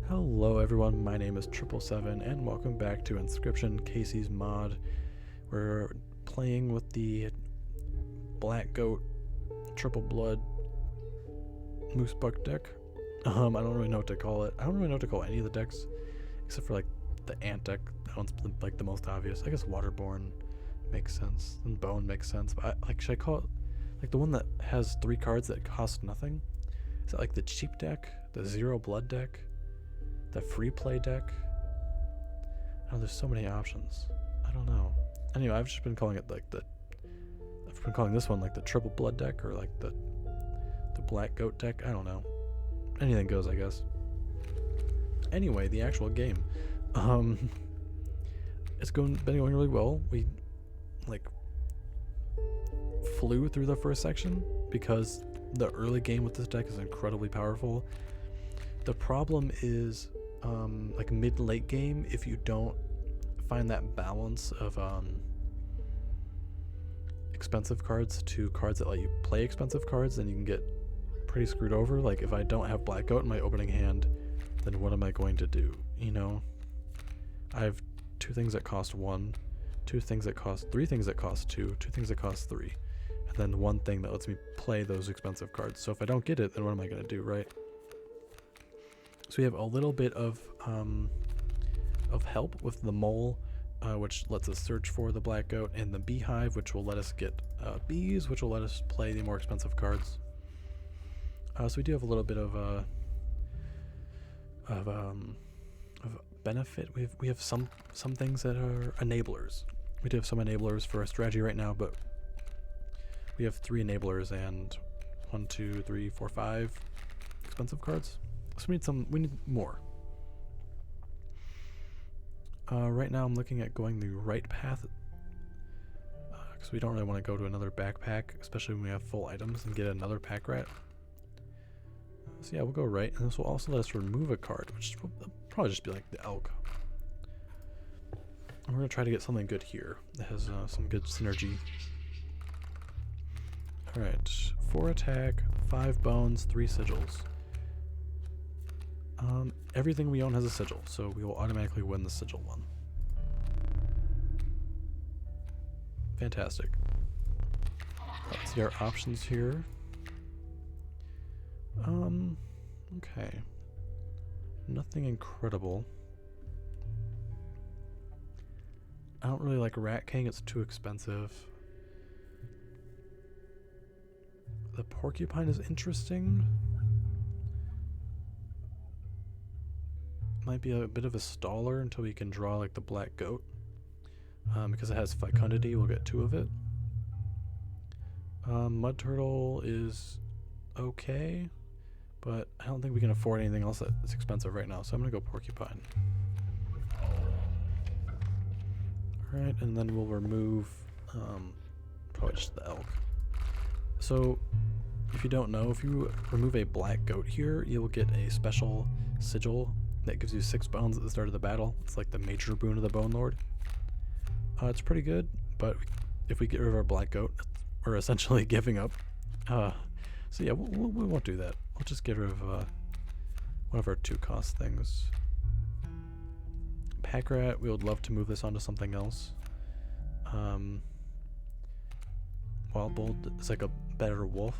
Hello everyone, my name is 777 and welcome back to Inscryption, Kaycee's mod. We're playing with the Black Goat Triple Blood Moose Buck deck. I don't really know what to call it. I don't really know what to call any of the decks except for like the Ant deck. That one's like the most obvious. I guess Waterborne makes sense and Bone makes sense, but should I call it like the one that has 3 cards that cost nothing? Is that like the cheap deck, the Zero Blood deck? The free play deck? Oh, there's so many options. I don't know. Anyway, I've just been calling it like I've been calling this one like the Triple Blood deck or like the Black Goat deck. I don't know. Anything goes, I guess. Anyway, the actual game. It's been going really well. We like flew through the first section because the early game with this deck is incredibly powerful. The problem is like mid-late game, if you don't find that balance of expensive cards to cards that let you play expensive cards, then you can get pretty screwed over. Like if I don't have Black Goat in my opening hand, then what am I going to do? You know, I have 2 things that cost 1, 2 things that cost 3 things that cost 2, 2 things that cost 3, and then 1 thing that lets me play those expensive cards. So if I don't get it, then what am I going to do, right? So we have a little bit of help with the mole, which lets us search for the Black Goat, and the beehive, which will let us get bees, which will let us play the more expensive cards. So we do have a little bit of benefit. We have some things that are enablers. We do have some enablers for our strategy right now, but we have 3 enablers and 1, 2, 3, 4, 5 expensive cards. So we need more. Right now I'm looking at going the right path because we don't really want to go to another backpack, especially when we have full items, and get another pack rat. So yeah, we'll go right, and this will also let us remove a card, which will probably just be like the elk. And we're going to try to get something good here that has some good synergy. Alright, 4 attack, 5 bones, 3 sigils. Everything we own has a sigil, so we will automatically win the sigil one. Fantastic. Let's see our options here. Okay. Nothing incredible. I don't really like Rat King, it's too expensive. The Porcupine is interesting. Might be a bit of a staller until we can draw like the Black Goat. Because it has fecundity, we'll get 2 of it. Mud Turtle is okay, but I don't think we can afford anything else that's expensive right now, so I'm gonna go Porcupine. Alright, and then we'll remove probably just the elk. So if you don't know, if you remove a Black Goat here, you will get a special sigil that gives you 6 bones at the start of the battle. It's like the major boon of the Bone Lord. It's pretty good, but if we get rid of our Black Goat, we're essentially giving up. So yeah, we won't do that. We'll just get rid of one of our 2 cost things. Pack Rat, we would love to move this onto something else. Wild Bull is like a better wolf.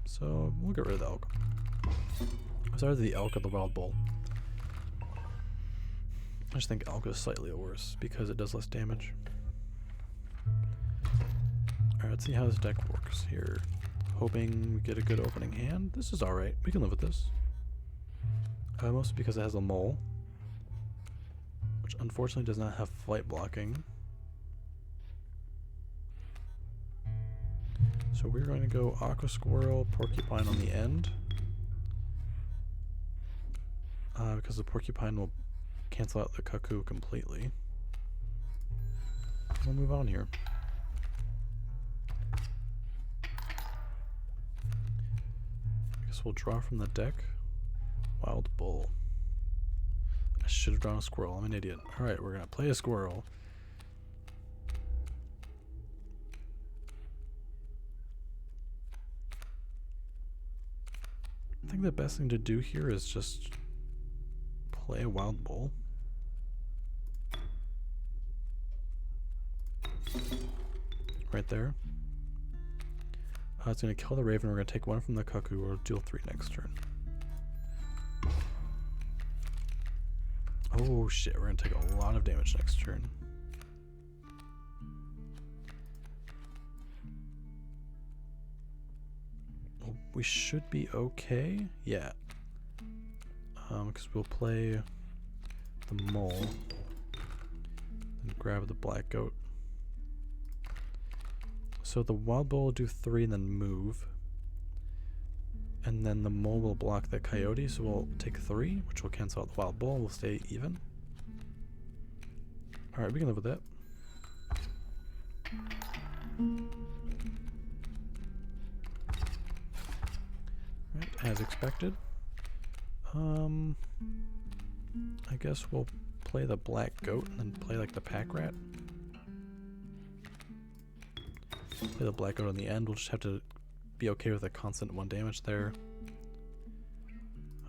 So we'll get rid of the elk. It's either the elk or the wild bull. I just think elk is slightly worse because it does less damage. Alright, let's see how this deck works here. Hoping we get a good opening hand. This is alright. We can live with this. Mostly because it has a mole, which unfortunately does not have flight blocking. So we're going to go Aqua Squirrel, Porcupine on the end. Because the Porcupine will cancel out the Cuckoo completely. We'll move on here. I guess we'll draw from the deck. Wild Bull. I should have drawn a squirrel. I'm an idiot. Alright, we're going to play a squirrel. think the best thing to do here is just play a wild bull. Right there. It's going to kill the raven. We're going to take 1 from the cuckoo. We'll deal 3 next turn. Oh shit, we're going to take a lot of damage next turn. Well, we should be okay. Yeah. Because we'll play the mole. And grab the black goat. So the wild bull will do 3 and then move. And then the mole will block the coyote, so we'll take 3, which will cancel out the wild bull. We'll stay even. Alright, we can live with that. Right, as expected. I guess we'll play the black goat and then play like the pack rat. Play the black goat on the end. We'll just have to be okay with a constant 1 damage there.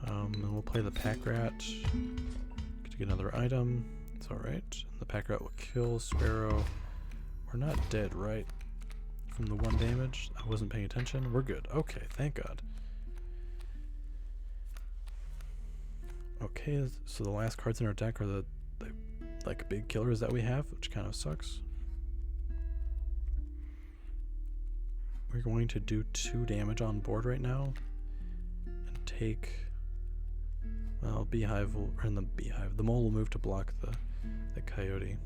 And we'll play the pack rat to get another item. It's alright. The pack rat will kill Sparrow. We're not dead, right? From the 1 damage. I wasn't paying attention. We're good. Okay, thank God. Okay, so the last cards in our deck are the like big killers that we have, which kind of sucks. We're going to do 2 damage on board right now and take, well, beehive will, or in the beehive, the mole will move to block the coyote.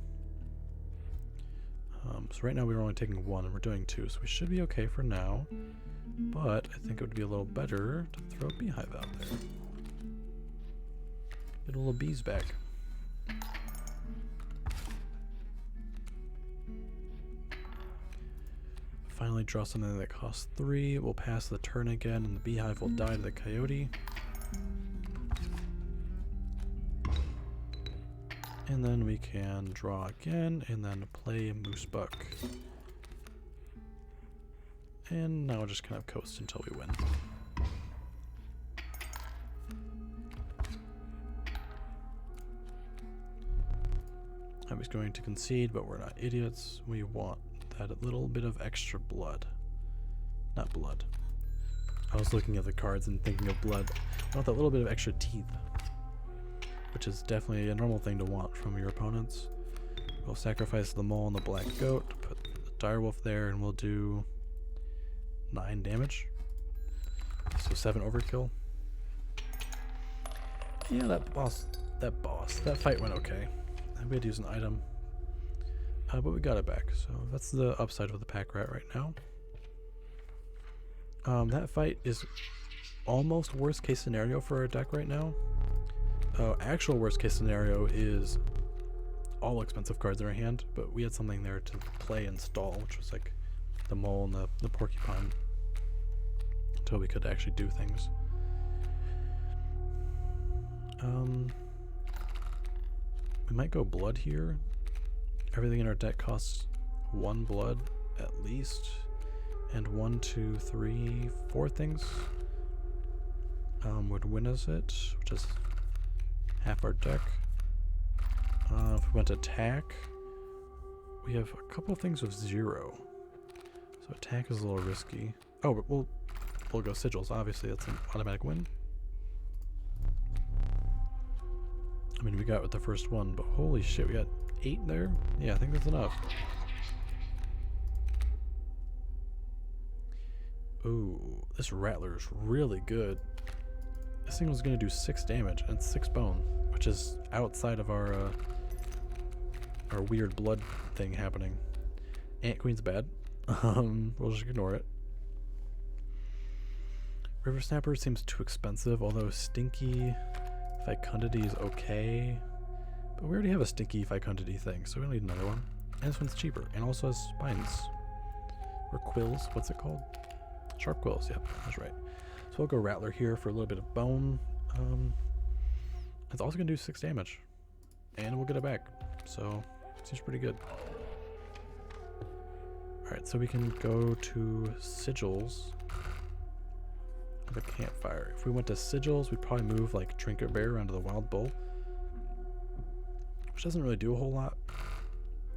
So right now we're only taking 1 and we're doing 2, so we should be okay for now, but I think it would be a little better to throw a beehive out there. Get a little bees back. Finally draw something that costs 3. We'll pass the turn again and the beehive will die to the coyote. And then we can draw again and then play moose buck. And now we'll just kind of coast until we win. I was going to concede, but we're not idiots. We want that little bit of extra blood. Not blood. I was looking at the cards and thinking of blood. I want that little bit of extra teeth, which is definitely a normal thing to want from your opponents. We'll sacrifice the mole and the black goat, put the direwolf there, and we'll do 9 damage. So 7 overkill. Yeah, that fight went okay. We had to use an item. But we got it back, so that's the upside of the pack rat right now. That fight is almost worst case scenario for our deck right now. Actual worst case scenario is all expensive cards in our hand, but we had something there to play and stall, which was like the mole and the porcupine, until we could actually do things. We might go blood here. Everything in our deck costs 1 blood at least, and 1, 2, 3, 4 things would win us it, which is half our deck. If we went to attack, we have a couple of things with 0, so attack is a little risky. Oh, but we'll go sigils. Obviously, that's an automatic win. I mean, we got with the first one, but holy shit, we got 8 there? Yeah, I think that's enough. Ooh, this Rattler is really good. This thing was going to do 6 damage and 6 bone, which is outside of our weird blood thing happening. Ant Queen's bad. We'll just ignore it. River Snapper seems too expensive, although Stinky Fecundity is okay. But we already have a Stinky Fecundity thing, so we don't need another one. And this one's cheaper, and also has spines. Or quills, what's it called? Sharp quills, yep, that's right. So we'll go Rattler here for a little bit of bone. It's also going to do 6 damage. And we'll get it back. So, seems pretty good. Alright, so we can go to sigils. the campfire. If we went to sigils, we'd probably move like Trinket Bear onto the Wild Bull, which doesn't really do a whole lot.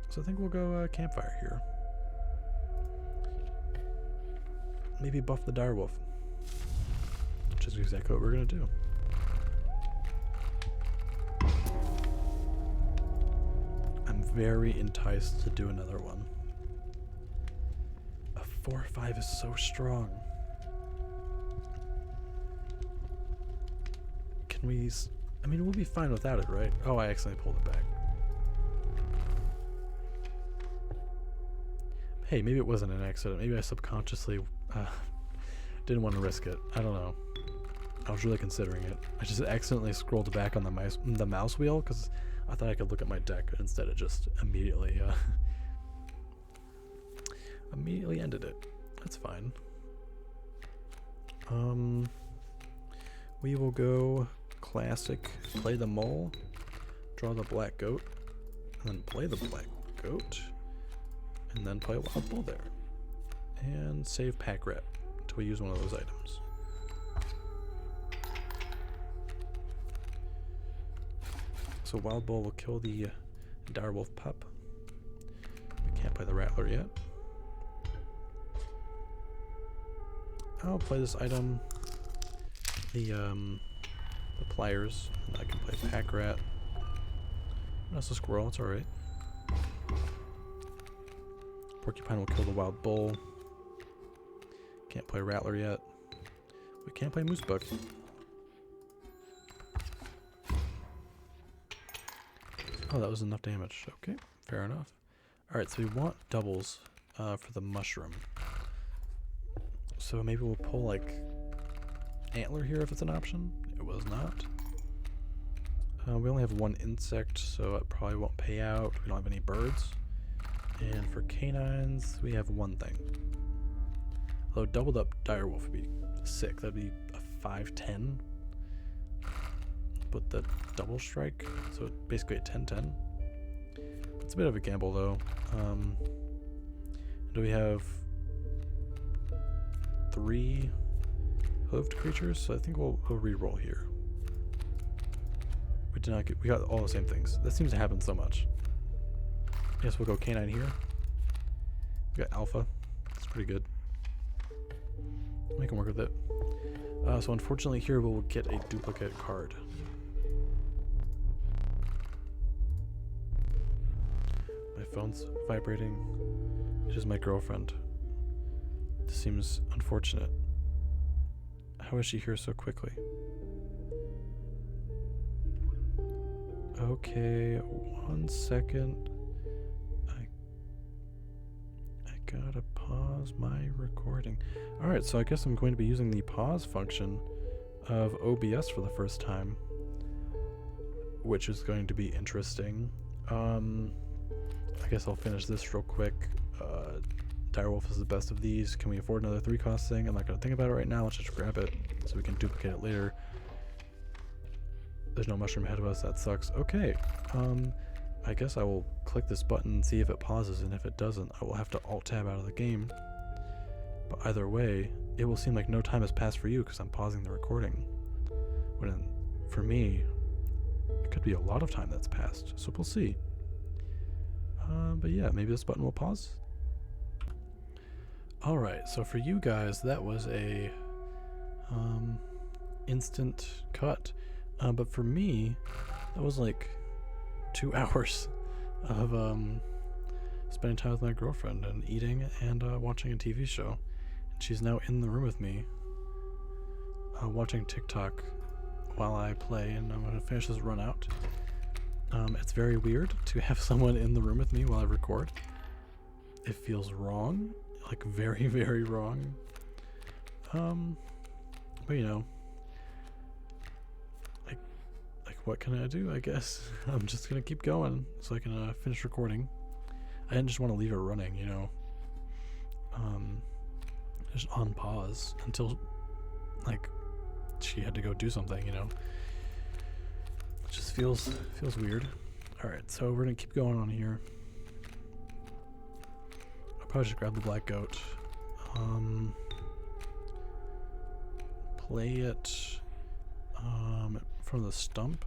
So I think we'll go campfire here. Maybe buff the direwolf, which is exactly what we're gonna do. I'm very enticed to do another one. A 4/5 is so strong. Can we? I mean, we'll be fine without it, right? Oh, I accidentally pulled it back. Hey, maybe it wasn't an accident. Maybe I subconsciously didn't want to risk it. I don't know. I was really considering it. I just accidentally scrolled back on the mouse wheel because I thought I could look at my deck, but instead it just immediately ended it. That's fine. We will go classic, play the mole, draw the black goat, and then play the black goat, and then play Wild Bull there. And save Pack Rat until we use one of those items. So Wild Bull will kill the direwolf pup. We can't play the Rattler yet. I'll play this item, the pliers, and I can play Pack Rat. That's a squirrel, it's alright. Porcupine will kill the Wild Bull. Can't play Rattler yet. We can't play Moose Buck. Oh, that was enough damage. Okay, fair enough. Alright, so we want doubles for the mushroom. So maybe we'll pull like Antler here if it's an option. It was not. We only have one insect, so it probably won't pay out. We don't have any birds. And for canines, we have one thing. Although doubled up direwolf would be sick. That'd be a 5/10. But the double strike, so basically a 10/10. It's a bit of a gamble though. Do we have 3 hoofed creatures? So I think we'll re-roll here. We did not get. We got all the same things. That seems to happen so much. Yes, we'll go canine here. We got alpha. That's pretty good. We can work with it. So unfortunately here we'll get a duplicate card. My phone's vibrating. It is my girlfriend. This seems unfortunate. How is she here so quickly? Okay, 1 second. I gotta pause my recording. Alright, so I guess I'm going to be using the pause function of OBS for the first time, which is going to be interesting. I guess I'll finish this real quick. Direwolf is the best of these. Can we afford another 3-cost thing? I'm not going to think about it right now. Let's just grab it so we can duplicate it later. There's no mushroom ahead of us. That sucks. Okay. I guess I will click this button and see if it pauses, and if it doesn't, I will have to Alt-Tab out of the game. But either way, it will seem like no time has passed for you because I'm pausing the recording. When for me, it could be a lot of time that's passed. So we'll see. But yeah, maybe this button will pause. Alright, so for you guys, that was a instant cut. But for me, that was like 2 hours of spending time with my girlfriend and eating and watching a TV show. And she's now in the room with me watching TikTok while I play, and I'm going to finish this run out. It's very weird to have someone in the room with me while I record. It feels wrong, like very, very wrong. But you know, like what can I do? I guess I'm just gonna keep going so I can finish recording. I didn't just want to leave it running, you know, just on pause until like she had to go do something, you know. It just feels weird. All right, so we're gonna keep going on here. I'll probably just grab the black goat. play it from the stump,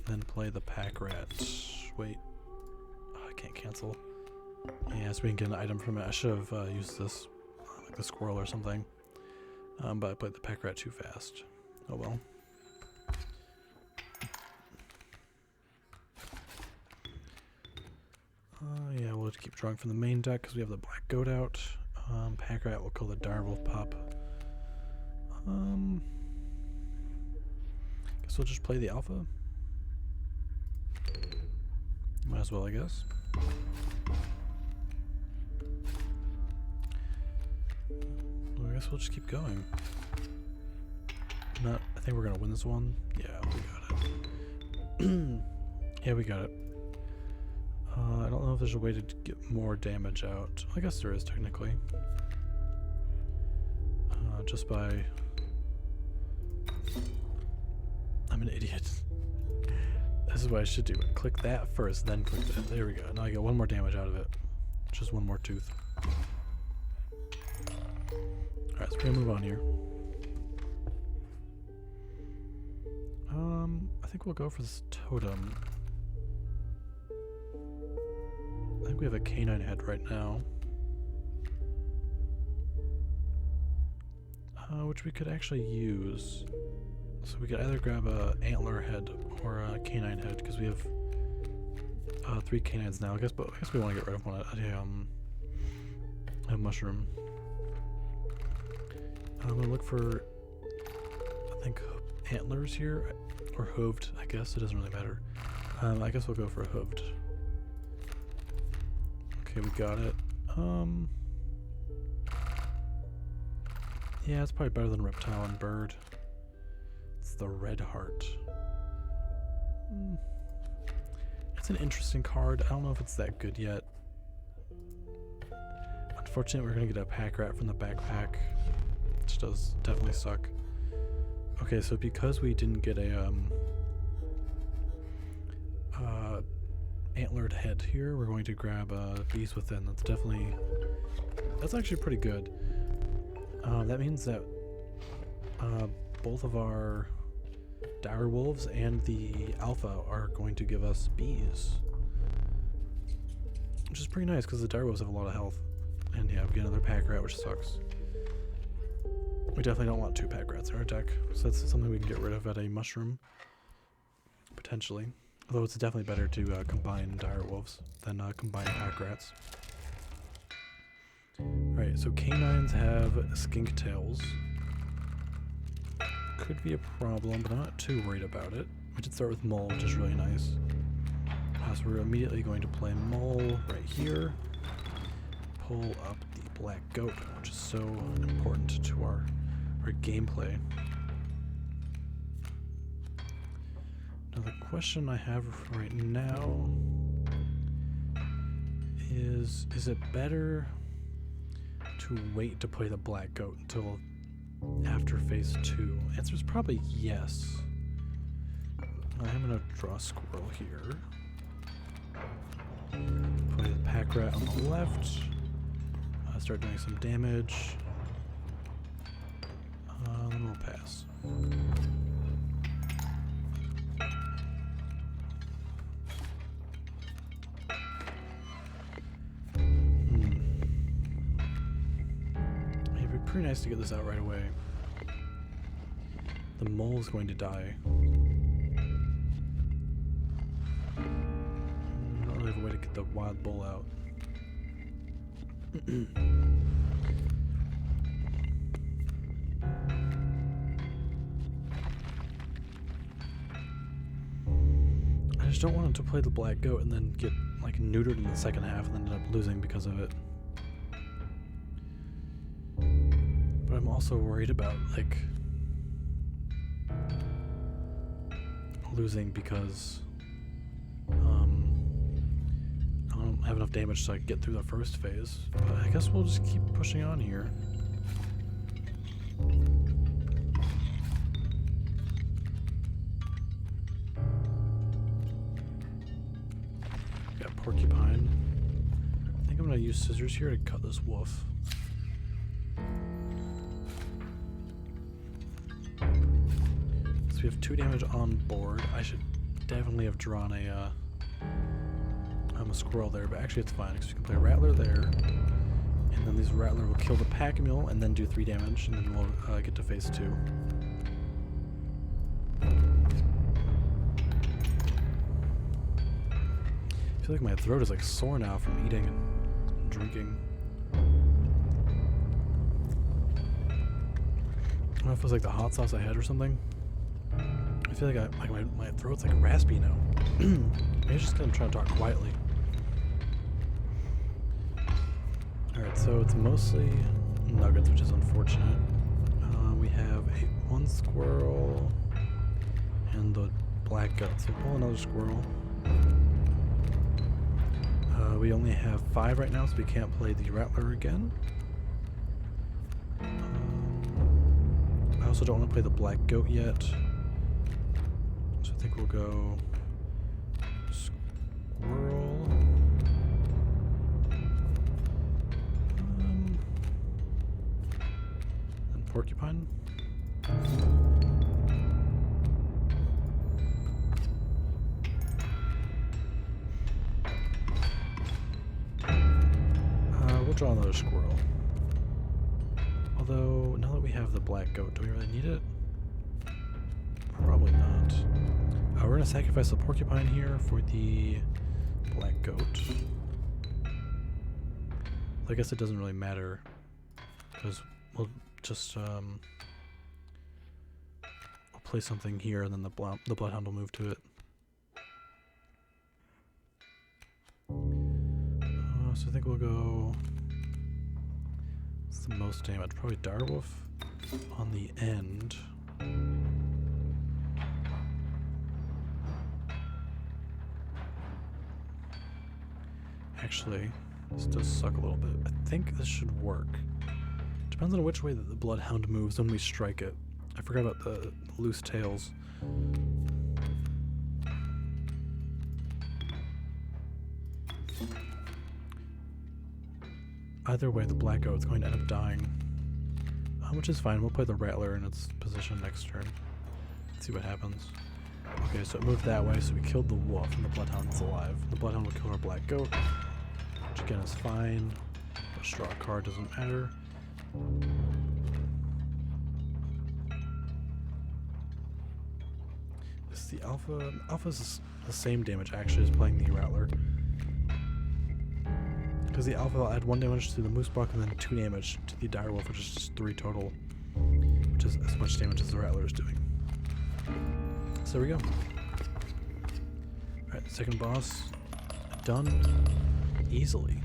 then play the pack rat. Wait, oh, I can't cancel. Yeah, so we can get an item from it. I should have used this, like the squirrel or something. But I played the pack rat too fast. Oh well. Yeah, we'll just keep drawing from the main deck because we have the black goat out. Pack rat will kill the direwolf pup. Guess we'll just play the alpha. Might as well, I guess. Well, I guess we'll just keep going. I think we're gonna win this one. Yeah, we got it. Yeah, we got it. I don't know if there's a way to get more damage out. I guess there is technically. Just by... I'm an idiot. This is what I should do. Click that first, then click that. There we go. Now I get one more damage out of it. Just one more tooth. Alright, so we're gonna move on here. I think we'll go for this totem. I think we have a canine head right now. Which we could actually use. So we could either grab a antler head or a canine head because we have 3 canines now. I guess we want to get rid of one. A mushroom. I'm gonna look for, I think, antlers here or hooved. I guess it doesn't really matter. I guess we'll go for a hooved. Okay, we got it. Yeah, it's probably better than reptile and bird. It's the red heart. It's an interesting card. I don't know if it's that good yet. Unfortunately, we're gonna get a pack rat from the backpack, which does definitely suck. Okay, so because we didn't get a antlered head here, we're going to grab a beast within. That's actually pretty good. That means that both of our dire wolves and the alpha are going to give us bees, which is pretty nice because the dire wolves have a lot of health. And yeah, we get another pack rat, which sucks. We definitely don't want 2 pack rats in our deck, so that's something we can get rid of at a mushroom, potentially. Although it's definitely better to combine dire wolves than combine pack rats. Alright, so canines have skink tails. Could be a problem, but I'm not too worried about it. We did start with mole, which is really nice. So we're immediately going to play mole right here. Pull up the black goat, which is so important to our gameplay. Now the question I have right now is it better to wait to play the black goat until after phase 2? Answer is probably yes. I'm gonna draw a squirrel here. Play the pack rat on the left. Start doing some damage. Then we'll pass. It'd be pretty nice to get this out right away. The mole's going to die. I don't really have a way to get the wild bull out. I just don't want him to play the black goat and then get like neutered in the second half and then end up losing because of it. But I'm also worried about like losing because I don't have enough damage to like, get through the first phase. But I guess we'll just keep pushing on here. Got porcupine. I think I'm gonna use scissors here to cut this wolf. we have 2 damage on board. I should definitely have drawn a squirrel there, but actually it's fine because we can play a rattler there, and then this rattler will kill the pack mule and then do 3 damage, and then we'll get to phase 2. I feel like my throat is like sore now from eating and drinking. I don't know if it was like the hot sauce I had or something. I feel like my throat's like raspy now. Maybe just because I'm trying to talk quietly. Alright, so it's mostly nuggets, which is unfortunate. We have 1 squirrel and the black gut, so pull another squirrel. We only have 5 right now, so we can't play the rattler again. I also don't want to play the black goat yet, so I think we'll go squirrel. And porcupine. We'll draw another squirrel. Although, now that we have the black goat, do we really need it? Probably not. We're going to sacrifice the porcupine here for the black goat. I guess it doesn't really matter, because we'll just we'll play something here, and then the bloodhound will move to it. So I think we'll go... What's the most damage? Probably direwolf on the end. Actually, this does suck a little bit. I think this should work. Depends on which way that the bloodhound moves when we strike it. I forgot about the loose tails. Either way, the black goat's going to end up dying. Which is fine. We'll play the rattler in its position next turn. Let's see what happens. Okay, so it moved that way, so we killed the wolf, and the bloodhound is alive. The bloodhound will kill our black goat, which again is fine. Just draw a card, doesn't matter. This is the alpha. Alpha is the same damage actually as playing the rattler. Because the alpha will add 1 damage to the moose buck and then 2 damage to the direwolf, which is just 3 total, which is as much damage as the rattler is doing. So there we go. Alright, second boss done easily.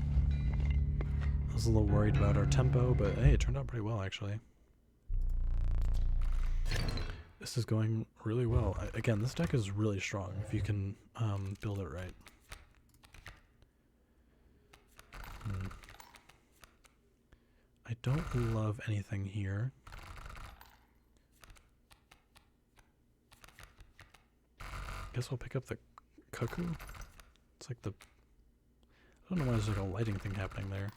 I was a little worried about our tempo, but hey, it turned out pretty well actually. This is going really well. Again, this deck is really strong if you can build it right. I don't love anything here. Guess we'll pick up the cuckoo. It's like the... I don't know why there's like a lighting thing happening there.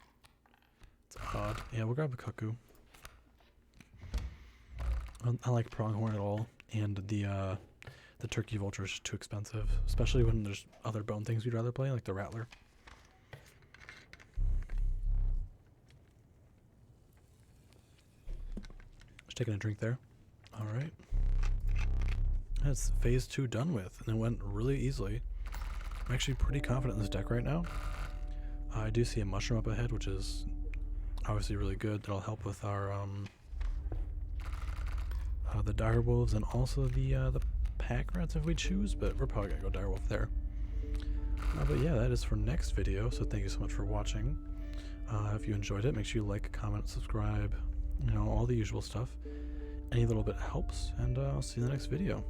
It's odd. Yeah, we'll grab the cuckoo. I like pronghorn at all, and the turkey vulture is too expensive, especially when there's other bone things we'd rather play, like the rattler. Just taking a drink there. All right. That's phase 2 done with, and it went really easily. I'm actually pretty confident in this deck right now. I do see a mushroom up ahead, which is obviously really good. That'll help with our the direwolves and also the pack rats if we choose, but we're probably gonna go direwolf there. But yeah, that is for next video, so thank you so much for watching. If you enjoyed it, make sure you like, comment, subscribe, you know, all the usual stuff. Any little bit helps, and I'll see you in the next video.